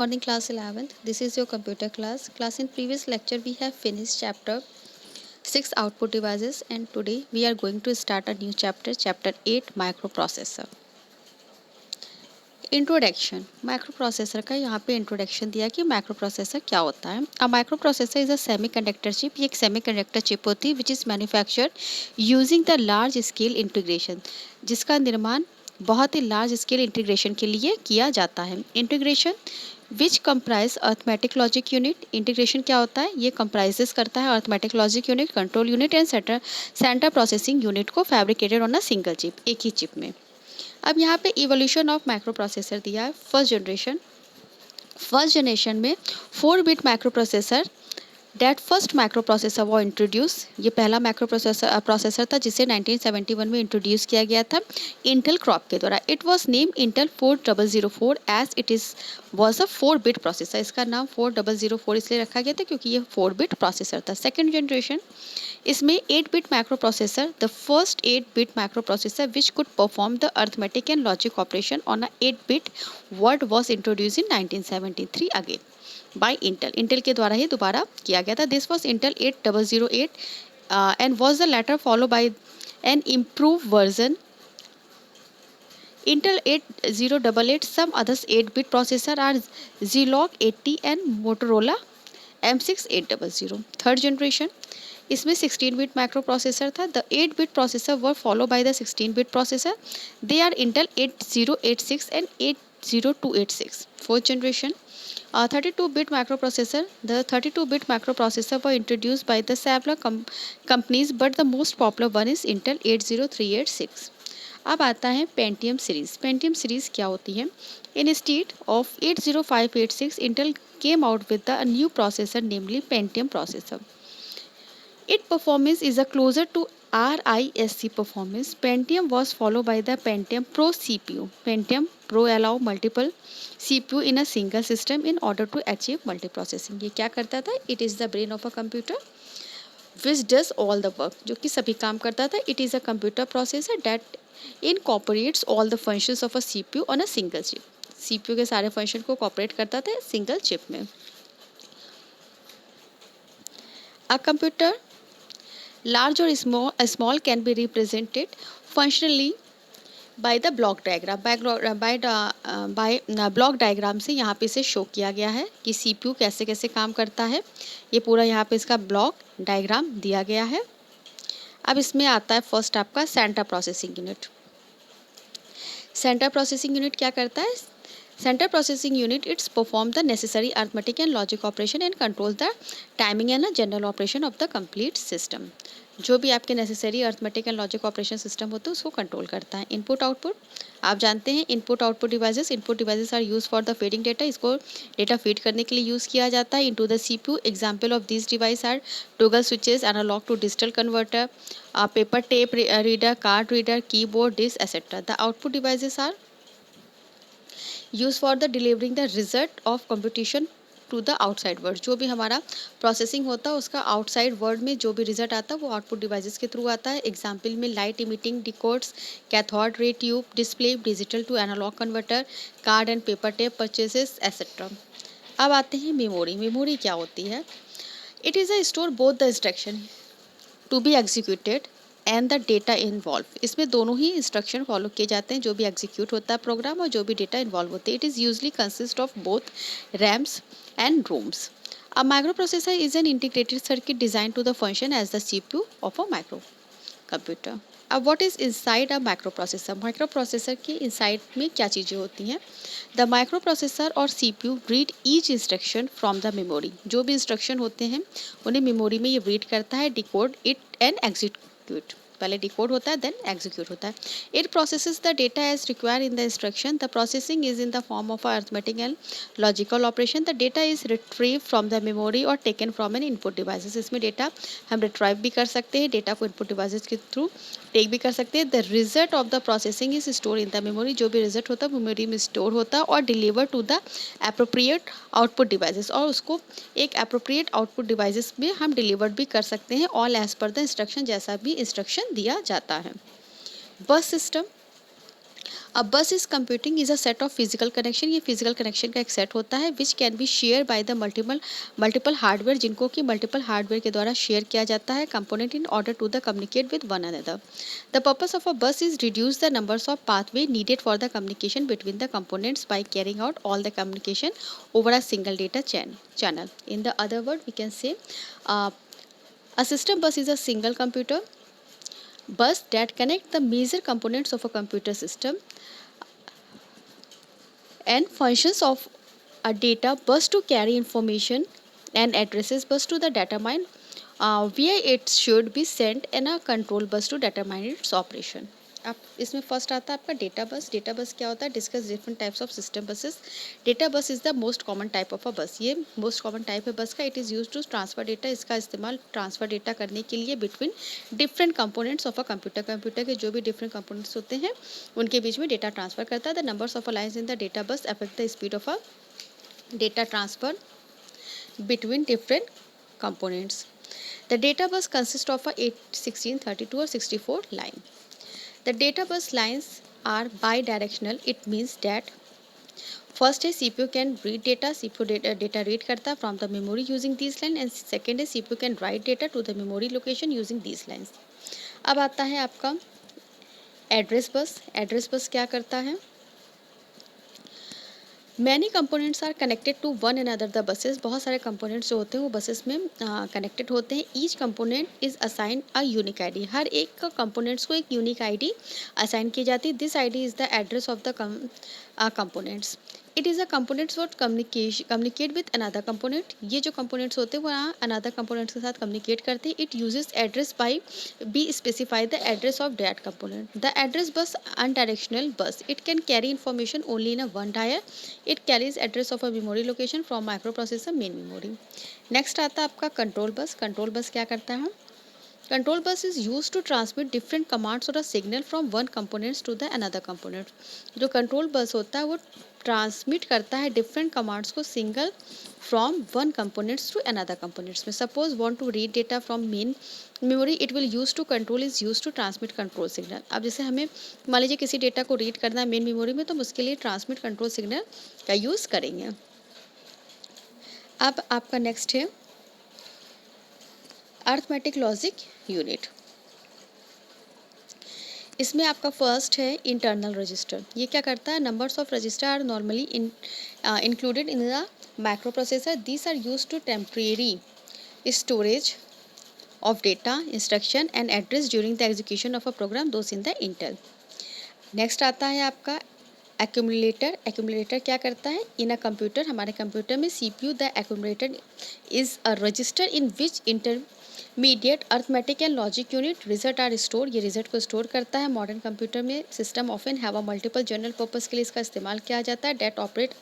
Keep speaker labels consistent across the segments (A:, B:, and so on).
A: Morning class 11th. This is your computer class. Class in previous lecture we have finished chapter 6 output devices and today we are going to start a new chapter 8 microprocessor. Introduction microprocessor का यहाँ पे introduction दिया कि microprocessor क्या होता है. A microprocessor is a semiconductor chip. ये एक सेमीकंडक्टर चिप होती है which is manufactured using the large scale integration, जिसका निर्माण बहुत ही लार्ज स्केल इंटीग्रेशन के लिए किया जाता है. Integration which comprise arithmetic logic unit. Integration क्या होता है, ये कंप्राइजेस करता है arithmetic logic unit, control unit and centre processing unit को fabricated on a single chip, एक ही चिप में. अब यहाँ पे इवोल्यूशन ऑफ माइक्रो प्रोसेसर दिया है. फर्स्ट जनरेशन में 4 bit micro processor that first micro processor वो इंट्रोड्यूस. ये पहला माइक्रो प्रोसेसर था जिसे 1971 में इंट्रोड्यूस किया गया था इंटेल क्रॉप के द्वारा. It was name Intel 4004 as it is was a 4 bit processor. इसका नाम 4004 इसलिए रखा गया था क्योंकि ये 4 बिट प्रोसेसर था. सेकेंड जनरेशन इसमें 8 bit micro processor, the first 8 bit micro processor which could perform the arithmetic and logic operation on a 8 bit word was introduce in 1973 again by Intel के द्वारा ही दोबारा किया गया था. This was Intel 8008 and was the later follow by an improve version Intel 8088. Some others 8-bit processor are Zilog 80 and Motorola M6800. Third generation इसमें 16-bit micro processor था. The 8-bit processor were follow by the 16-bit processor. They are Intel 8086 and 80286. Fourth generation 32-bit microprocessor. The 32-bit microprocessor were introduced by the several companies, but the most popular one is Intel 80386. अब आता है Pentium series. Pentium series क्या होती है? Instead of 80586 Intel came out with the new processor namely Pentium processor. Its performance is a closer to RISC performance. Pentium was followed by the Pentium Pro CPU. Pentium Pro allow multiple CPU in a single system in order to achieve multiprocessing. ये क्या करता था? It is the brain of a computer which does all the work. जो कि सभी काम करता था. It is a computer processor that incorporates all the functions of a CPU on a single chip. CPU के सारे फंक्शन को cooperate करता था सिंगल चिप में. A computer large or small can be represented functionally by the block diagram. Block diagram से यहाँ पे इसे शो किया गया है कि CPU कैसे कैसे काम करता है. ये पूरा यहाँ पे इसका ब्लॉक डायग्राम दिया गया है. अब इसमें आता है फर्स्ट आपका centre processing unit. Centre processing unit क्या करता है? Center processing unit it's perform the necessary arithmetic and logic operation and control the timing and general operation of the complete system. जो भी आपके necessary arithmetic and logic operation system होते हैं उसको control करता है. इनपुट आउटपुट आप जानते हैं. Input output devices are use for the feeding data. इसको डेटा फीड करने के लिए यूज़ किया जाता है into the CPU. Example of this device are toggle switches, analogue to digital converter, paper tape reader, card reader, keyboard, disk etcetera. The output devices are use for the delivering the result of computation to the outside world. जो भी हमारा processing होता है उसका outside world में जो भी result आता है वो आउटपुट डिवाइसेस के थ्रू आता है. एग्जाम्पल में light emitting diodes, cathode ray tube display, digital to analogue converter, card and paper tape purchases etcetera. अब आते हैं मेमोरी. मेमोरी क्या होती है? It is a store both the instruction to be executed and the data involve. इसमें दोनों ही instruction follow किए जाते हैं, जो भी एग्जीक्यूट होता है प्रोग्राम और जो भी डेटा इन्वॉल्व होते हैं. It is usually consist of both RAMs and ROMs. A microprocessor is an integrated circuit design to the function as the CPU of a microcomputer. अब what is inside a microprocessor? Microprocessor के inside में क्या चीज़ें होती हैं? The microprocessor और CPU read each instruction from the memory. जो भी इंस्ट्रक्शन होते हैं उन्हें मेमोरी में ये रीड करता है, डिकोड इट एंड एग्जीक्यूट. पहले डिकोड होता है देन एग्जीक्यूट होता है. It processes the data as require in the instruction. The processing is in the form of arithmetic and logical operation. The data is retrieve from the memory और taken from an input devices. इसमें data हम retrieve भी कर सकते हैं, data को input devices के through take भी कर सकते हैं. The result of the processing is store in the memory. जो भी रिजल्ट होता है मेमोरी में स्टोर होता है और deliver to the appropriate output devices. और उसको एक अप्रोप्रिएट आउटपुट डिवाइसेस में हम डिलीवर भी कर सकते हैं all as per the instruction, जैसा भी इंस्ट्रक्शन दिया जाता है. बस सिस्टम. अब बस is computing is a set of physical connection, ये फिजिकल कनेक्शन का एक सेट होता है which can be share by the multiple hardware, जिनको कि मल्टीपल हार्डवेयर के द्वारा शेयर किया जाता है component in order to the communicate with one another. The purpose of a bus is reduce the numbers of pathway needed for the communication between the components by carrying out all the communication over a single data channel. In the other word, we can say a system bus is a single computer bus that connect the major components of a computer system and functions of a data bus to carry information and addresses bus to the data mine where it should be sent, and a control bus to determine its operation. अब इसमें first आता है आपका data bus. Data bus क्या होता है? Discuss different types of system buses. Data bus is the most common type of a bus, ये most common type है बस का। It is use to transfer data, इसका इस्तेमाल ट्रांसफर डेटा करने के लिए between different components of a computer. Computer के जो भी डिफरेंट कंपोनेंट्स होते हैं उनके बीच में डेटा ट्रांसफर करता है। The numbers of a lines in the data bus affect the speed of a data transfer between different components. The data bus consists of a 8, 16, 32 or 64 line. The data bus lines are bidirectional. It means that first is CPU can read data, CPU data read करता from the memory using these lines, and second is CPU can write data to the memory location using these lines. अब आता है आपका address bus. Address bus क्या करता है? Many components are connected to one and other the buses. बहुत सारे components जो होते हैं वो बसेस में कनेक्टेड होते हैं। Each component is assign a unique ID. हर एक कंपोनेंट्स को एक यूनिक आईडी असाइन की जाती है। This ID is the address of the components. It is a components what communicate with another component. ये जो कंपोनेंट्स होते हैं वो यहाँ अनदर कंपोनेंट्स के साथ कम्युनिकेट करते हैं। It uses address by be specify the address of that component. The address bus unidirectional bus. It can carry information only in a one tier. It carries address of a memory location from microprocessor main memory. Next आता है आपका control bus. Control bus क्या करता है? Control bus is use to transmit different commands और a signal from one components to the another component. जो control bus होता है वो ट्रांसमिट करता है डिफरेंट कमांड्स को single from one components to another components में। Suppose want to read data from main memory, it will use to control is use to transmit control signal. अब जैसे हमें मान लीजिए किसी डेटा को रीड करना है मेन मेमोरी में, तो हम उसके लिए ट्रांसमिट कंट्रोल सिग्नल का यूज़ करेंगे। अब आपका नेक्स्ट है अर्थमेटिक लॉजिक यूनिट। इसमें आपका फर्स्ट है इंटरनल रजिस्टर। ये क्या करता है? Numbers of register are normally included in the microprocessor. These are use to temporary storage of data, instruction and address during the execution of a program, those in the Intel. Next आता है आपका accumulator. Accumulator क्या करता है? In a computer, हमारे computer में CPU the accumulator is a register in which intermediate arithmetic and logic unit result are store. ये result को स्टोर करता है। मॉडर्न कंप्यूटर में system often have a multiple general purpose के लिए इसका इस्तेमाल किया जाता है। That operate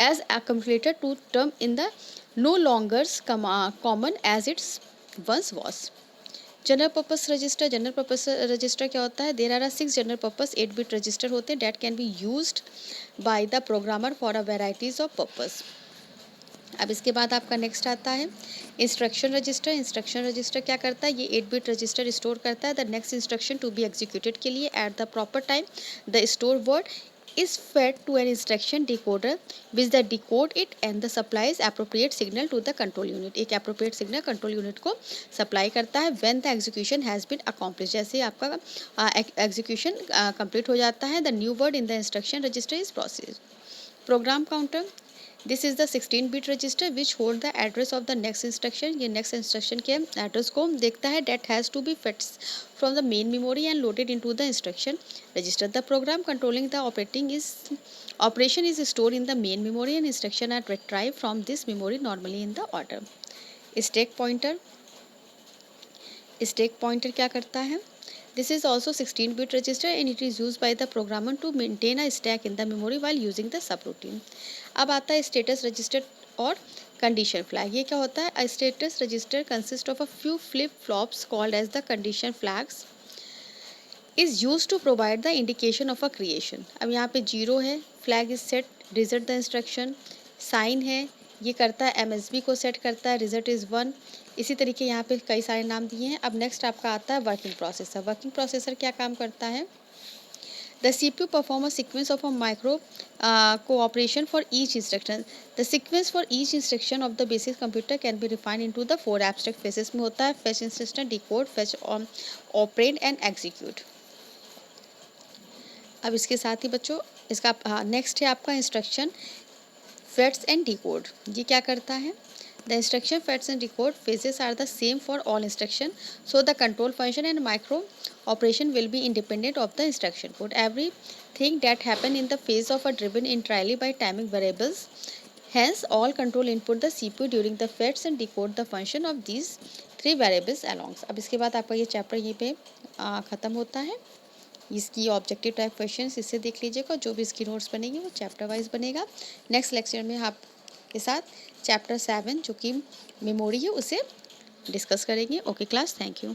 A: as accumulator to term in the no longer's common as it's once was. General purpose register. General purpose register क्या होता है? There are 6 general purpose 8-bit register होते हैं that can be used by the programmer for a varieties of purpose. अब इसके बाद आपका next आता है इंस्ट्रक्शन रजिस्टर। इंस्ट्रक्शन रजिस्टर क्या करता है? ये 8-bit रजिस्टर स्टोर करता है the next instruction to be executed के लिए। At the proper time the store word is fed to an instruction decoder which the decode it and the supplies appropriate signal to the control unit। एक appropriate signal control unit को supply करता है when the execution has been accomplished। जैसे आपका execution complete हो जाता है, the new word in the instruction register is processed। program counter, this is the 16-bit register which hold the address of the next instruction. ये next instruction के address को देखता है। डेट हैज़ टू बी फेट्स from the main memory and loaded into the instruction register. The program controlling the operation is store in the main memory and instruction are retrieve from this memory normally in the order. Stack pointer. Stack pointer क्या करता है? This is also 16-bit register and it is used by the programmer to maintain a stack in the memory while using the subroutine। अब आता है status register और condition flag. ये क्या होता है? A status register consists of a few flip flops called as the condition flags is used to provide the indication of a creation। अब यहाँ पे 0 है, flag is set, result the instruction, sign है, ये करता है MSB को set करता है, रिजल्ट इज़ 1। इसी तरीके यहाँ पे कई सारे नाम दिए हैं। अब नेक्स्ट आपका आता है वर्किंग प्रोसेसर। वर्किंग प्रोसेसर क्या काम करता है? The CPU perform a sequence of a micro cooperation for each instruction. The sequence for each instruction of the basic computer can be defined into the 4 abstract phases में होता है fetch instruction, decode, fetch, operand and execute. अब इसके साथ ही बच्चों इसका next है आपका इंस्ट्रक्शन फेट्स एंड डिकोड. ये क्या करता है? The instruction fetch and decode phases are the same for all instruction, so the control function and micro operation will be independent of the instruction code. Everything that happen in the phase of a driven entirely by timing variables. Hence, all control input the CPU during the fetch and decode the function of these 3 variables along. अब इसके बाद आपका ये chapter यहीं पे ख़त्म होता है. इसकी ऑब्जेक्टिव टाइप क्वेश्चंस इससे देख लीजिएगा. जो भी इसकी नोट्स बनेंगे वो चैप्टर वाइज बनेगा. नेक्स्ट लेक्चर में आपके साथ चैप्टर 7 जो कि मेमोरी है उसे डिस्कस करेंगे. Okay class, thank you.